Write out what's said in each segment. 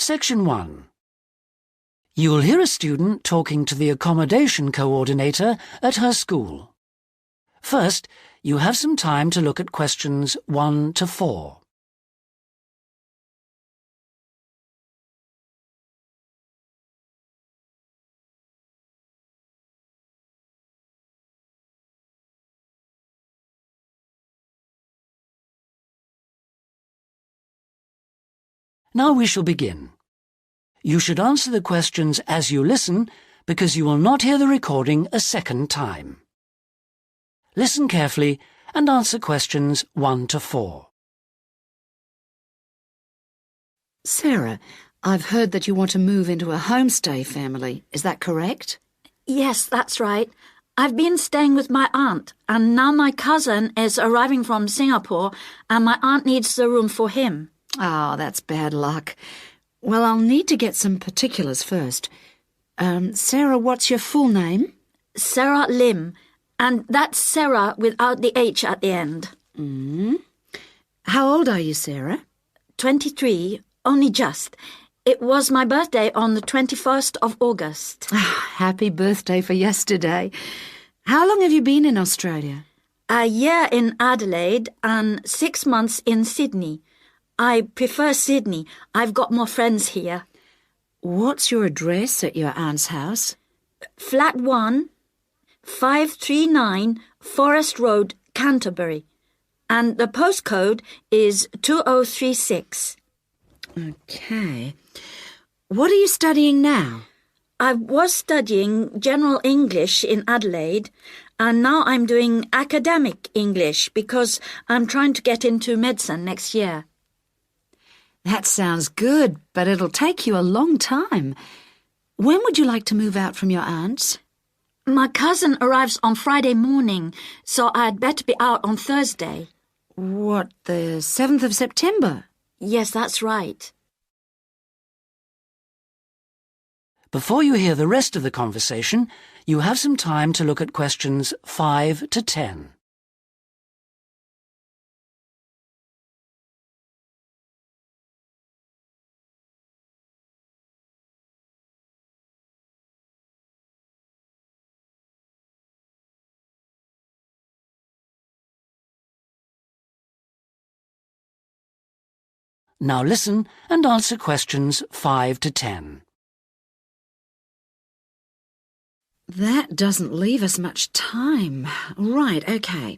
Section 1. You'll hear a student talking to the accommodation coordinator at her school. First, you have some time to look at questions 1 to 4. Now we shall begin. You should answer the questions as you listen because you will not hear the recording a second time. Listen carefully and answer questions 1 to 4. Sarah, I've heard that you want to move into a homestay family. Is that correct? Yes, that's right. I've been staying with my aunt, and now my cousin is arriving from Singapore, and my aunt needs the room for him. Oh, that's bad luck. Well, I'll need to get some particulars first. Sarah, what's your full name? Sarah Lim, and that's Sarah without the H at the end. How old are you, Sarah? 23, only just. It was my birthday on the 21st of August. Happy birthday for yesterday. How long have you been in Australia? A year in Adelaide and 6 months in Sydney. I prefer Sydney. I've got more friends here. What's your address at your aunt's house? Flat 1, 539 Forest Road, Canterbury. And the postcode is 2036. Okay. What are you studying now? I was studying General English in Adelaide, and now I'm doing Academic English because I'm trying to get into medicine next year. That sounds good, but it'll take you a long time. When would you like to move out from your aunt's? My cousin arrives on Friday morning, so I'd better be out on Thursday. What, the 7th of September? Yes, that's right. Before you hear the rest of the conversation, you have some time to look at questions 5 to 10. Now listen and answer questions 5 to 10. That doesn't leave us much time. Right, okay.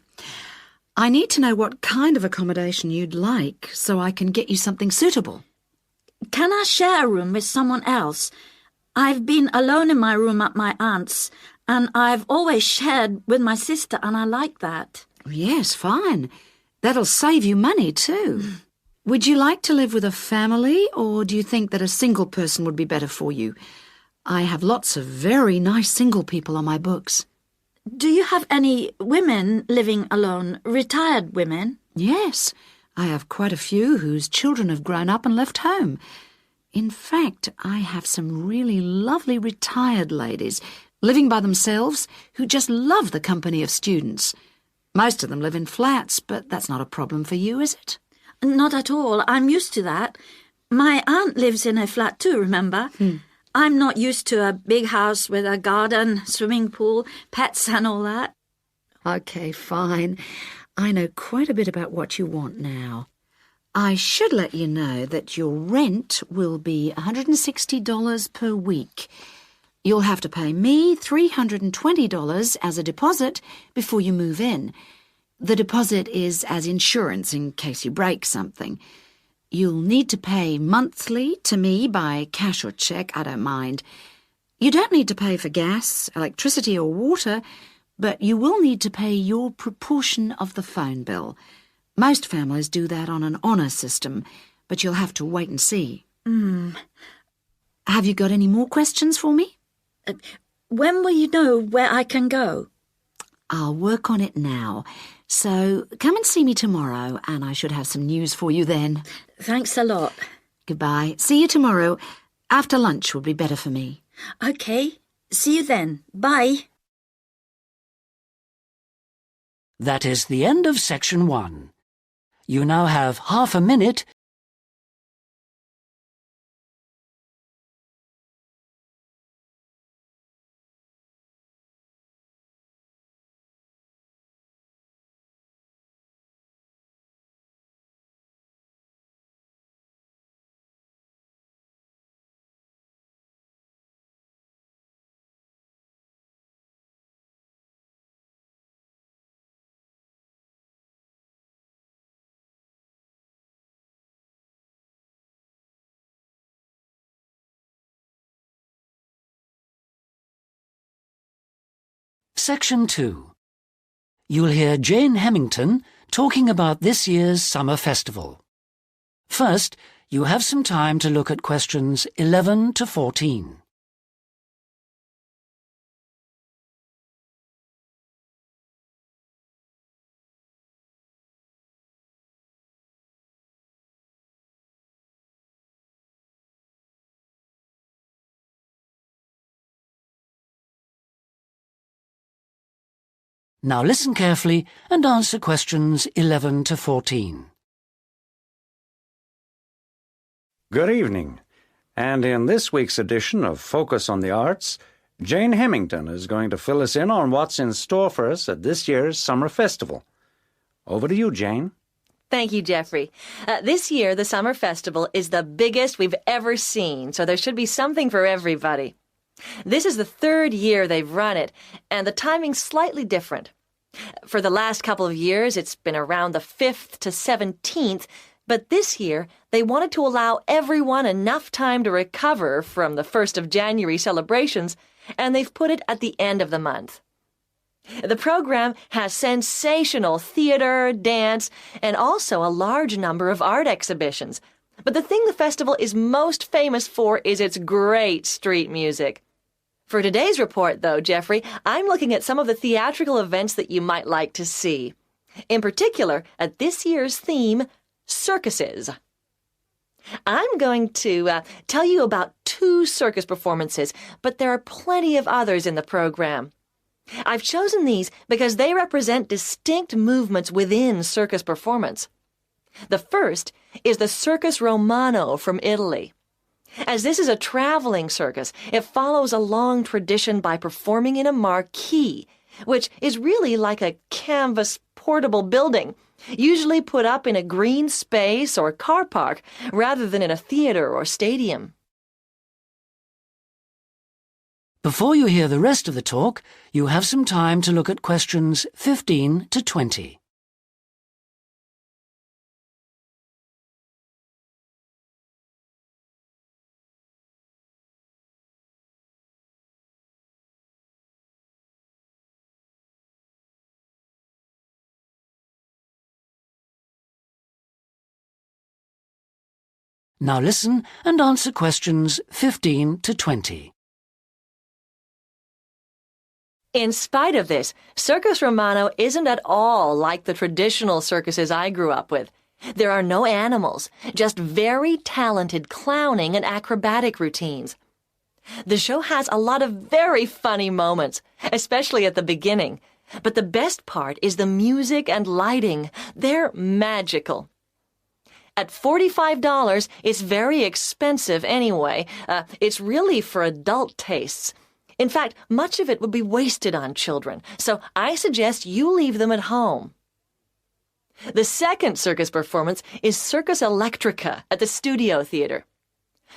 I need to know what kind of accommodation you'd like so I can get you something suitable. Can I share a room with someone else? I've been alone in my room at my aunt's, and I've always shared with my sister, and I like that. Yes, fine. That'll save you money too. Would you like to live with a family, or do you think that a single person would be better for you? I have lots of very nice single people on my books. Do you have any women living alone, retired women? Yes, I have quite a few whose children have grown up and left home. In fact, I have some really lovely retired ladies living by themselves who just love the company of students. Most of them live in flats, but that's not a problem for you, is it? Not at all. I'm used to that. My aunt lives in a flat too, remember? I'm not used to a big house with a garden, swimming pool, pets and all that. Okay, fine. I know quite a bit about what you want now. I should let you know that your rent will be $160 per week. You'll have to pay me $320 as a deposit before you move in. The deposit is as insurance in case you break something. You'll need to pay monthly to me by cash or cheque, I don't mind. You don't need to pay for gas, electricity or water, but you will need to pay your proportion of the phone bill. Most families do that on an honour system, but you'll have to wait and see. Have you got any more questions for me? When will you know where I can go? I'll work on it now. So come and see me tomorrow, and I should have some news for you then. Thanks a lot. Goodbye. See you tomorrow. After lunch would be better for me. Okay. See you then. Bye. That is the end of section 1. You now have half a minute Section 2. You'll hear Jane Hemington talking about this year's summer festival. First, you have some time to look at questions 11 to 14. Now listen carefully and answer questions 11 to 14. Good evening, and in this week's edition of Focus on the Arts, Jane Hemington is going to fill us in on what's in store for us at this year's Summer Festival. Over to you, Jane. Thank you, Jeffrey. This year, the Summer Festival is the biggest we've ever seen, so there should be something for everybody. This is the third year they've run it, and the timing's slightly different. For the last couple of years, it's been around the 5th to 17th, but this year, they wanted to allow everyone enough time to recover from the 1st of January celebrations, and they've put it at the end of the month. The program has sensational theater, dance, and also a large number of art exhibitions. But the thing the festival is most famous for is its great street music. For today's report, though, Jeffrey, I'm looking at some of the theatrical events that you might like to see. In particular, at this year's theme, circuses. I'm going to tell you about 2 circus performances, but there are plenty of others in the program. I've chosen these because they represent distinct movements within circus performance. The first is the Circus Romano from Italy. As this is a traveling circus, it follows a long tradition by performing in a marquee, which is really like a canvas portable building, usually put up in a green space or car park rather than in a theater or stadium. Before you hear the rest of the talk, you have some time to look at questions 15 to 20. Now listen and answer questions 15 to 20. In spite of this, Circus Romano isn't at all like the traditional circuses I grew up with. There are no animals, just very talented clowning and acrobatic routines. The show has a lot of very funny moments, especially at the beginning. But the best part is the music and lighting. They're magical. At $45, it's very expensive anyway. It's really for adult tastes. In fact, much of it would be wasted on children, so I suggest you leave them at home. The second circus performance is Circus Electrica at the Studio Theater.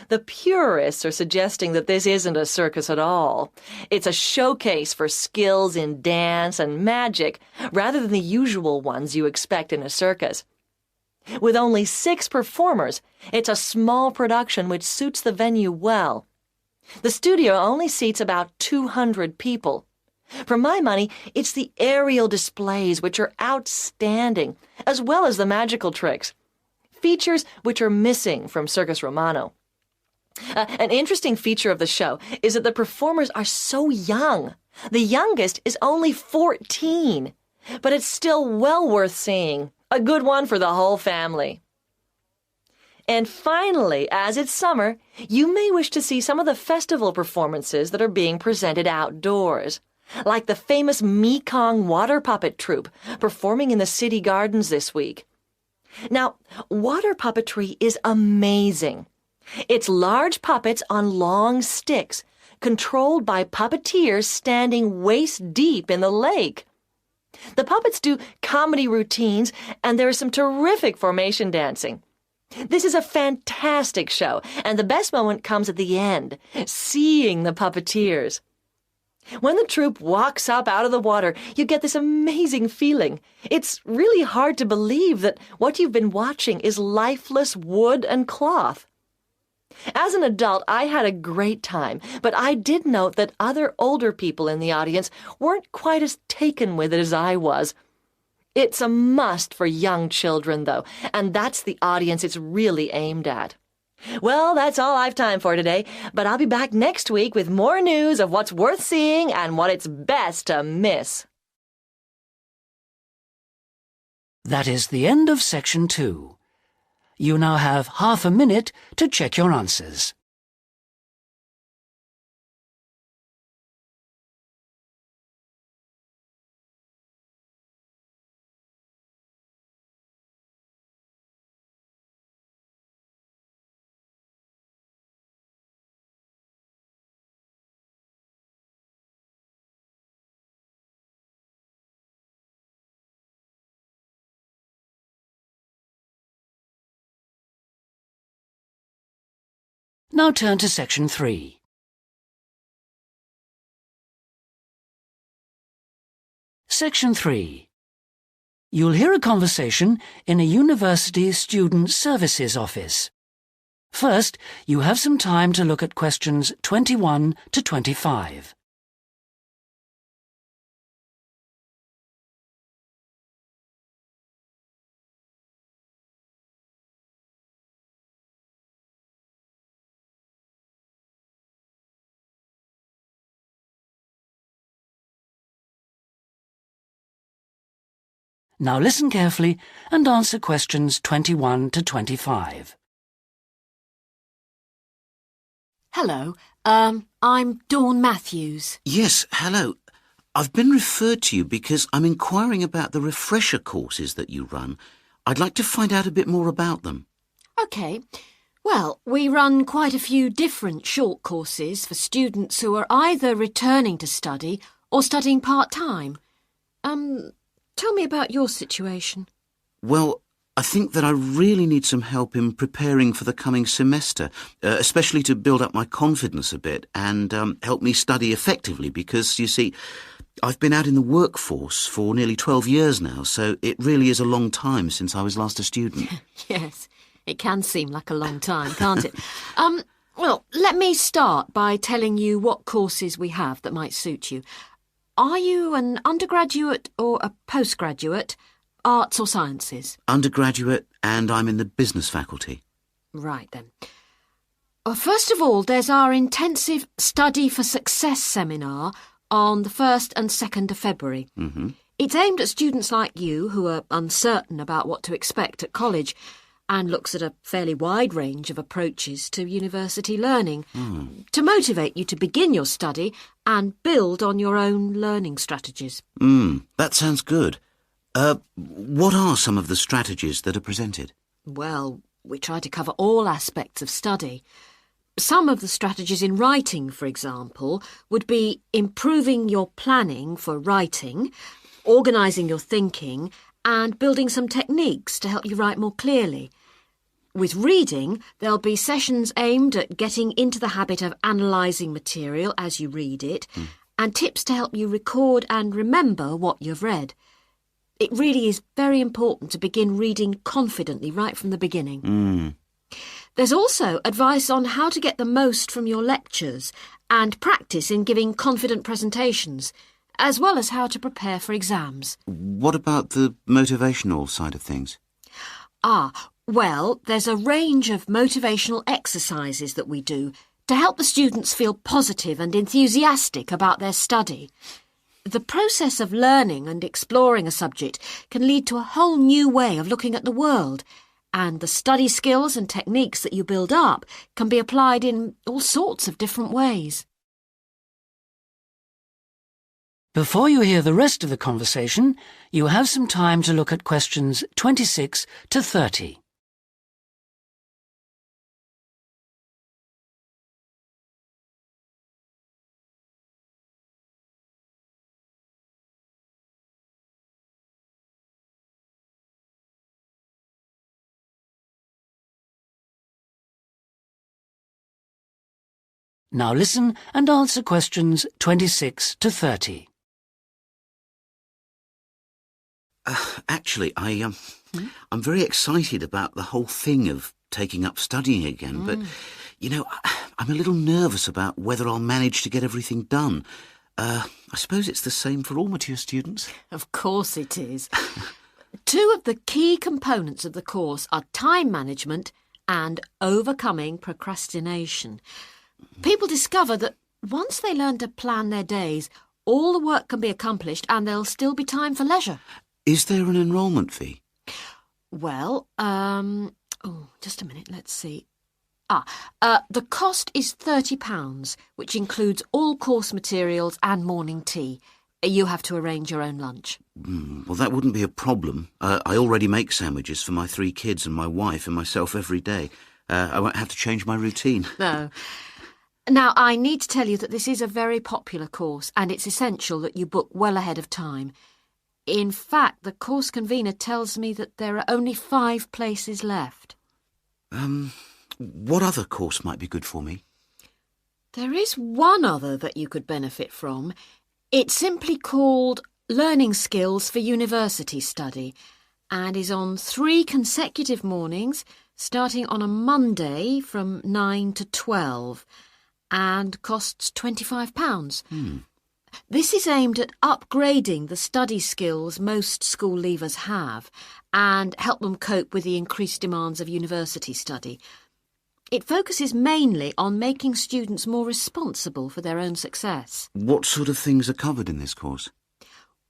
The purists are suggesting that this isn't a circus at all. It's a showcase for skills in dance and magic, rather than the usual ones you expect in a circus. With only 6 performers, it's a small production which suits the venue well. The studio only seats about 200 people. For my money, it's the aerial displays which are outstanding, as well as the magical tricks, features which are missing from Circus Romano. An interesting feature of the show is that the performers are so young. The youngest is only 14, but it's still well worth seeing. A good one for the whole family. And finally, as it's summer, you may wish to see some of the festival performances that are being presented outdoors, like the famous Mekong water puppet troupe performing in the city gardens this week. Now, water puppetry is amazing. It's large puppets on long sticks, controlled by puppeteers standing waist deep in the lake. The puppets do comedy routines, and there is some terrific formation dancing. This is a fantastic show, and the best moment comes at the end, seeing the puppeteers. When the troupe walks up out of the water, you get this amazing feeling. It's really hard to believe that what you've been watching is lifeless wood and cloth. As an adult, I had a great time, but I did note that other older people in the audience weren't quite as taken with it as I was. It's a must for young children, though, and that's the audience it's really aimed at. Well, that's all I've time for today, but I'll be back next week with more news of what's worth seeing and what it's best to miss. That is the end of Section 2. You now have half a minute to check your answers. Now turn to Section 3. Section 3. You'll hear a conversation in a university student services office. First, you have some time to look at questions 21 to 25. Now listen carefully and answer questions 21 to 25. Hello, I'm Dawn Matthews. Yes, hello. I've been referred to you because I'm inquiring about the refresher courses that you run. I'd like to find out a bit more about them. OK. Well, we run quite a few different short courses for students who are either returning to study or studying part-time. Tell me about your situation. Well, I think that I really need some help in preparing for the coming semester, especially to build up my confidence a bit and help me study effectively because, you see, I've been out in the workforce for nearly 12 years now, so it really is a long time since I was last a student. Yes, it can seem like a long time, can't it? Well, let me start by telling you what courses we have that might suit you. Are you an undergraduate or a postgraduate, arts or sciences? Undergraduate, and I'm in the business faculty. Right then. Well, first of all, there's our intensive Study for Success seminar on the 1st and 2nd of February. Mm-hmm. It's aimed at students like you who are uncertain about what to expect at college and looks at a fairly wide range of approaches to university learning to motivate you to begin your study and build on your own learning strategies. That sounds good. What are some of the strategies that are presented? Well, we try to cover all aspects of study. Some of the strategies in writing, for example, would be improving your planning for writing, organising your thinking, and building some techniques to help you write more clearly. With reading, there'll be sessions aimed at getting into the habit of analysing material as you read it, and tips to help you record and remember what you've read. It really is very important to begin reading confidently right from the beginning. There's also advice on how to get the most from your lectures and practice in giving confident presentations, as well as how to prepare for exams. What about the motivational side of things? Well, there's a range of motivational exercises that we do to help the students feel positive and enthusiastic about their study. The process of learning and exploring a subject can lead to a whole new way of looking at the world, and the study skills and techniques that you build up can be applied in all sorts of different ways. Before you hear the rest of the conversation, you have some time to look at questions 26 to 30. Now listen and answer questions 26 to 30. Actually, I'm very excited about the whole thing of taking up studying again, but You know, I'm a little nervous about whether I'll manage to get everything done. I suppose it's the same for all mature students. Of course it is. Two of the key components of the course are time management and overcoming procrastination. People discover that once they learn to plan their days, all the work can be accomplished and there'll still be time for leisure. Is there an enrolment fee? Well, just a minute, let's see. The cost is £30, which includes all course materials and morning tea. You have to arrange your own lunch. Well, that wouldn't be a problem. I already make sandwiches for my 3 kids and my wife and myself every day. I won't have to change my routine. No. Now, I need to tell you that this is a very popular course and it's essential that you book well ahead of time. In fact, the course convener tells me that there are only 5 places left. What other course might be good for me? There is one other that you could benefit from. It's simply called Learning Skills for University Study and is on 3 consecutive mornings, starting on a Monday from 9 to 12, and costs £25. This is aimed at upgrading the study skills most school leavers have and help them cope with the increased demands of university study. It focuses mainly on making students more responsible for their own success. What sort of things are covered in this course?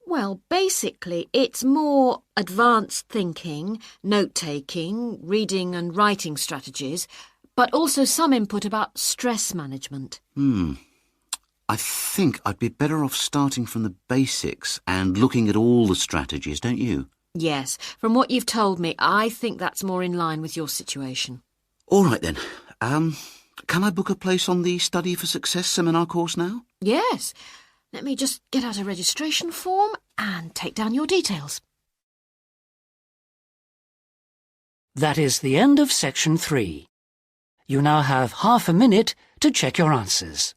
Well, basically, it's more advanced thinking, note-taking, reading and writing strategies, but also some input about stress management. I think I'd be better off starting from the basics and looking at all the strategies, don't you? Yes, from what you've told me, I think that's more in line with your situation. All right then. Can I book a place on the Study for Success seminar course now? Yes. Let me just get out a registration form and take down your details. That is the end of section 3. You now have half a minute to check your answers.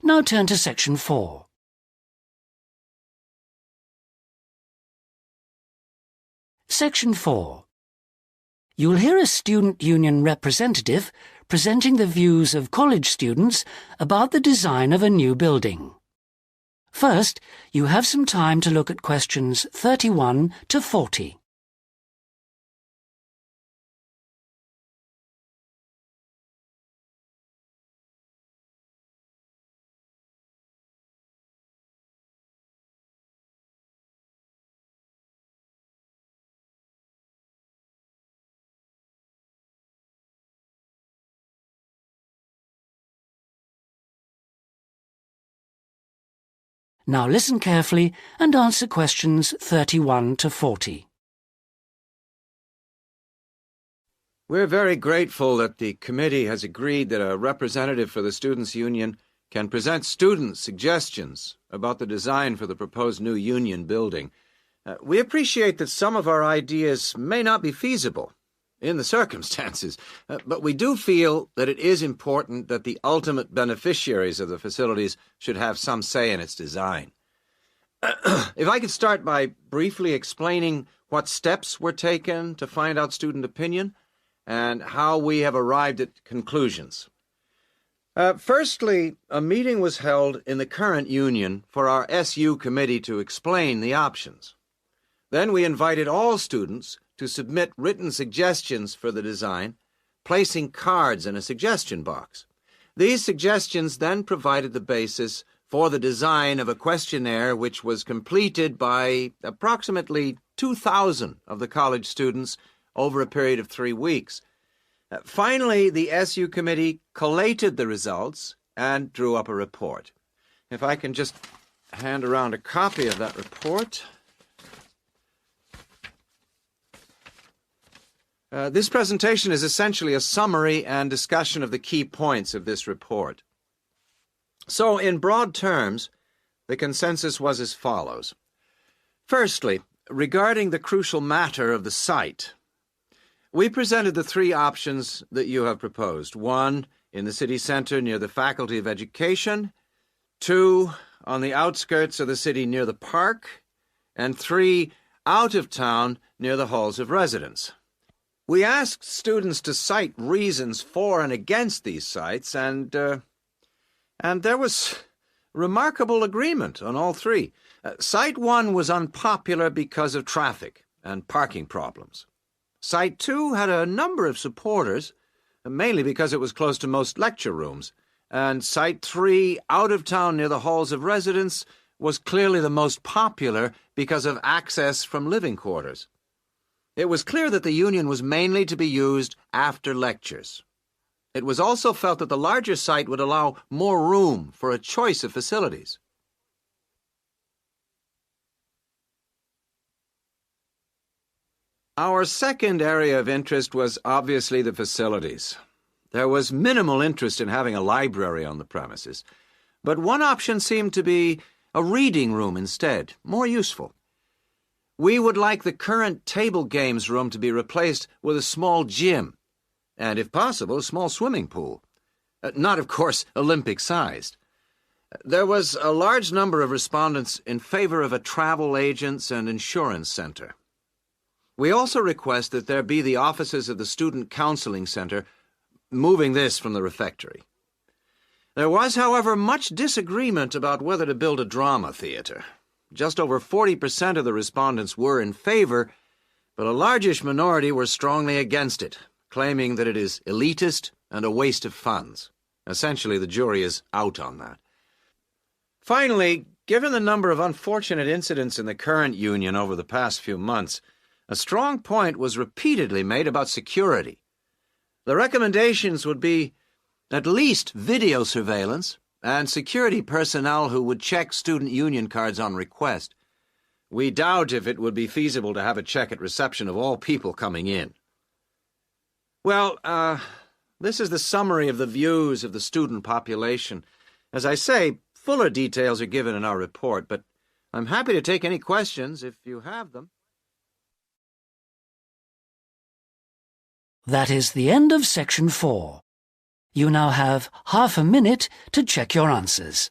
Now turn to section 4. Section 4. You'll hear a student union representative presenting the views of college students about the design of a new building. First, you have some time to look at questions 31 to 40. Now listen carefully and answer questions 31 to 40. We're very grateful that the committee has agreed that a representative for the Students' Union can present students' suggestions about the design for the proposed new union building. We appreciate that some of our ideas may not be feasible in the circumstances, but we do feel that it is important that the ultimate beneficiaries of the facilities should have some say in its design. If I could start by briefly explaining what steps were taken to find out student opinion and how we have arrived at conclusions. Firstly, a meeting was held in the current union for our SU committee to explain the options. Then we invited all students to submit written suggestions for the design, placing cards in a suggestion box. These suggestions then provided the basis for the design of a questionnaire which was completed by approximately 2,000 of the college students over a period of 3 weeks. Finally, the SU committee collated the results and drew up a report. If I can just hand around a copy of that report. This presentation is essentially a summary and discussion of the key points of this report. So, in broad terms, the consensus was as follows. Firstly, regarding the crucial matter of the site, we presented the three options that you have proposed. 1, in the city centre near the Faculty of Education, 2, on the outskirts of the city near the park, and 3, out of town near the halls of residence. We asked students to cite reasons for and against these sites, and there was remarkable agreement on all three. Site 1 was unpopular because of traffic and parking problems. Site 2 had a number of supporters, mainly because it was close to most lecture rooms. And Site 3, out of town near the halls of residence, was clearly the most popular because of access from living quarters. It was clear that the union was mainly to be used after lectures. It was also felt that the larger site would allow more room for a choice of facilities. Our second area of interest was obviously the facilities. There was minimal interest in having a library on the premises, but one option seemed to be a reading room instead, more useful. We would like the current table games room to be replaced with a small gym, and if possible, a small swimming pool. Not, of course, Olympic-sized. There was a large number of respondents in favor of a travel agents and insurance center. We also request that there be the offices of the Student Counseling Center, moving this from the refectory. There was, however, much disagreement about whether to build a drama theater. Just over 40% of the respondents were in favor, but a largish minority were strongly against it, claiming that it is elitist and a waste of funds. Essentially, the jury is out on that. Finally, given the number of unfortunate incidents in the current union over the past few months, a strong point was repeatedly made about security. The recommendations would be at least video surveillance and security personnel who would check student union cards on request. We doubt if it would be feasible to have a check at reception of all people coming in. Well, this is the summary of the views of the student population. As I say, fuller details are given in our report, but I'm happy to take any questions if you have them. That is the end of section 4. You now have half a minute to check your answers.